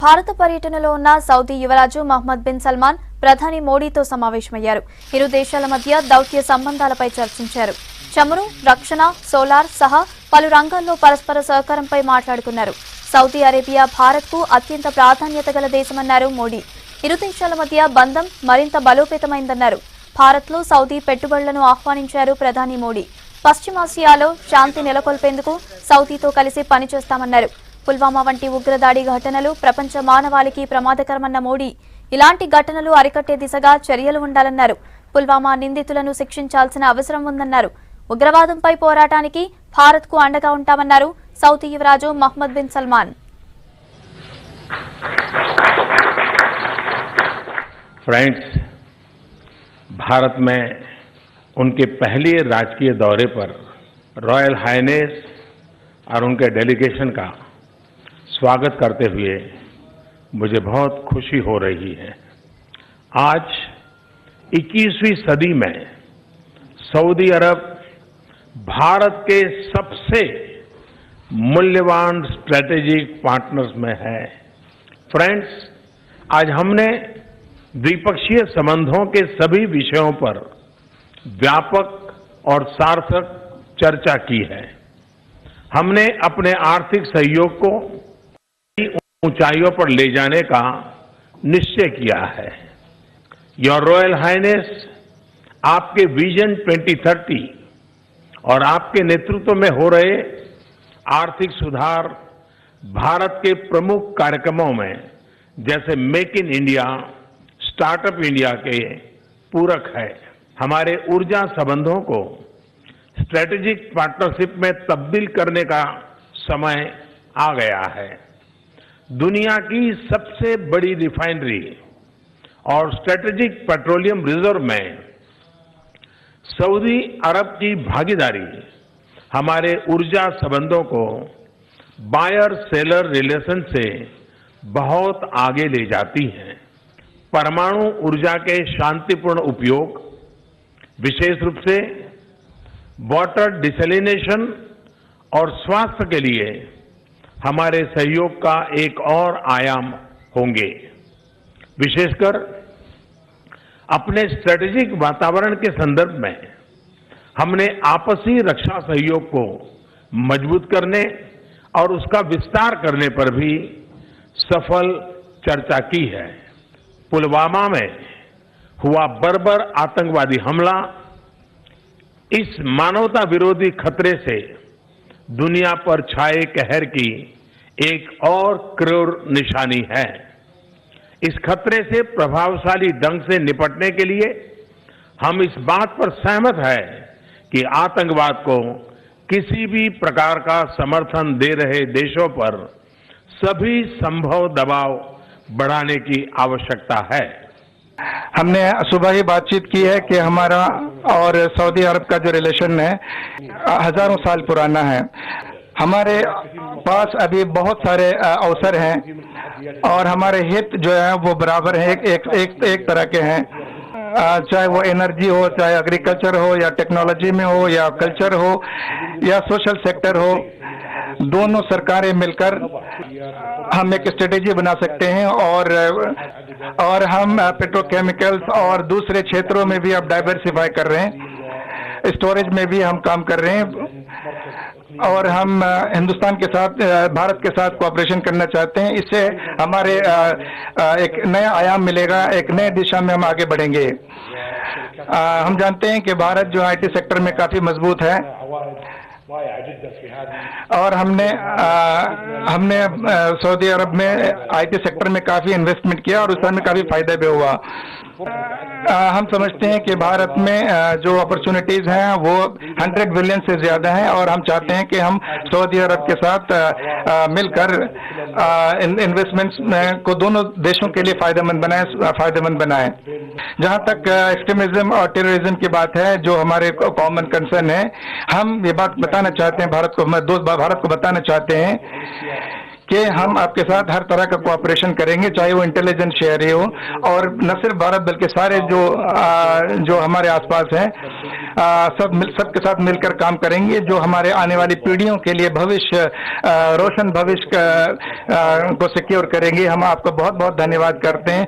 భారత పర్యటనలో ఉన్న సౌదీ యువరాజు మహమ్మద్ బిన్ సల్మాన్ ప్రధాని మోడీతో సమావేశమయ్యారు. ఇరు దేశాల మధ్య దౌత్య సంబంధాలపై చర్చించారు. చమురు, రక్షణ, సోలార్ సహా పలు రంగాల్లో పరస్పర సహకారంపై మాట్లాడుకున్నారు. సౌదీ అరేబియా భారత్కు అత్యంత ప్రాధాన్యత గల దేశమన్నారు మోడీ. ఇరు దేశాల మధ్య బంధం మరింత బలోపేతమైందన్నారు. భారత్లో సౌదీ పెట్టుబడులను ఆహ్వానించారు ప్రధాని మోడీ. పశ్చిమాసియాలో శాంతి నెలకొల్పేందుకు సౌదీతో కలిసి పనిచేస్తామన్నారు. పుల్వామా వంటి ఉగ్రదాడి ఘటనలు ప్రపంచ మానవాళికి ప్రమాదకరమన్న మోడీ ఇలాంటి ఘటనలు అరికట్టే దిశగా చర్యలు ఉండాలన్నారు. పుల్వామా నిందితులను శిక్షించాల్సిన అవసరం ఉందన్నారు. ఉగ్రవాదంపై పోరాటానికి భారత్కు అండగా ఉంటామన్నారు సౌదీ యువరాజు Mohammed bin Salman. Friends, Bharat में उनके पहले राजकीय दौरे पर रॉयल हाइनेस और उनके डेलीगेशन का स्वागत करते हुए मुझे बहुत खुशी हो रही है। आज 21वीं सदी में सऊदी अरब भारत के सबसे मूल्यवान स्ट्रेटेजिक पार्टनर्स में है। फ्रेंड्स, आज हमने द्विपक्षीय संबंधों के सभी विषयों पर व्यापक और सार्थक चर्चा की है। हमने अपने आर्थिक सहयोग को ऊंचाइयों पर ले जाने का निश्चय किया है। योर रॉयल हाइनेस, आपके विजन 2030 और आपके नेतृत्व में हो रहे आर्थिक सुधार भारत के प्रमुख कार्यक्रमों में जैसे make in India, startup India के पूरक है। हमारे ऊर्जा संबंधों को स्ट्रेटेजिक पार्टनरशिप में तब्दील करने का समय आ गया है। दुनिया की सबसे बड़ी रिफाइनरी और स्ट्रेटेजिक पेट्रोलियम रिजर्व में सऊदी अरब की भागीदारी हमारे ऊर्जा संबंधों को बायर सेलर रिलेशन से बहुत आगे ले जाती है। परमाणु ऊर्जा के शांतिपूर्ण उपयोग, विशेष रूप से वाटर डिसैलिनेशन और स्वास्थ्य के लिए हमारे सहयोग का एक और आयाम होंगे। विशेषकर अपने स्ट्रेटेजिक वातावरण के संदर्भ में हमने आपसी रक्षा सहयोग को मजबूत करने और उसका विस्तार करने पर भी सफल चर्चा की है। पुलवामा में हुआ बर्बर आतंकवादी हमला इस मानवता विरोधी खतरे से दुनिया पर छाए कहर की एक और क्रूर निशानी है। इस खतरे से प्रभावशाली ढंग से निपटने के लिए हम इस बात पर सहमत हैं कि आतंकवाद को किसी भी प्रकार का समर्थन दे रहे देशों पर सभी संभव दबाव बढ़ाने की आवश्यकता है। हमने सुबह ही बातचीत की है कि हमारा और सऊदी अरब का जो रिलेशन है हजारों साल पुराना है। हमारे पास अभी बहुत सारे अवसर हैं और हमारे हित जो है वो बराबर है, एक तरह के हैं। चाहे वो एनर्जी हो, चाहे एग्रीकल्चर हो, या टेक्नोलॉजी में हो, या कल्चर हो, या सोशल सेक्टर हो, दोनों सरकारें मिलकर हम एक स्ट्रेटेजी बना सकते हैं और हम पेट्रोकेमिकल्स और दूसरे क्षेत्रों में भी अब डाइवर्सिफाई कर रहे हैं। स्टोरेज में भी हम काम कर रहे हैं और हम हिंदुस्तान के साथ, भारत के साथ कोऑपरेशन करना चाहते हैं। इससे हमारे एक नया आयाम मिलेगा, एक नए दिशा में हम आगे बढ़ेंगे। हम जानते हैं कि भारत जो आईटी सेक्टर में काफी मजबूत है और हमने सऊदी अरब में आईटी सेक्टर में काफी इन्वेस्टमेंट किया और उसमें काफी फायदा भी हुआ। हम समझते हैं कि भारत में जो अपॉर्चुनिटीज हैं वो 100 बिलियन से ज्यादा हैं और हम चाहते हैं कि हम सऊदी अरब के साथ मिलकर इन्वेस्टमेंट्स को दोनों देशों के लिए फायदेमंद बनाएं। जहां तक एक्सट्रीमिज्म और टेररिज्म की बात है, जो हमारे कॉमन कंसर्न है, हम ये बात बताना चाहते हैं, भारत को बताना चाहते हैं कि हम आपके साथ हर तरह का कोऑपरेशन करेंगे, चाहे वो इंटेलिजेंस शेयर ही हो, और न सिर्फ भारत बल्कि सारे जो हमारे आसपास हैं, सबके साथ मिलकर काम करेंगे, जो हमारे आने वाली पीढ़ियों के लिए भविष्य, रोशन भविष्य को सिक्योर करेंगे। हम आपको बहुत बहुत धन्यवाद करते हैं।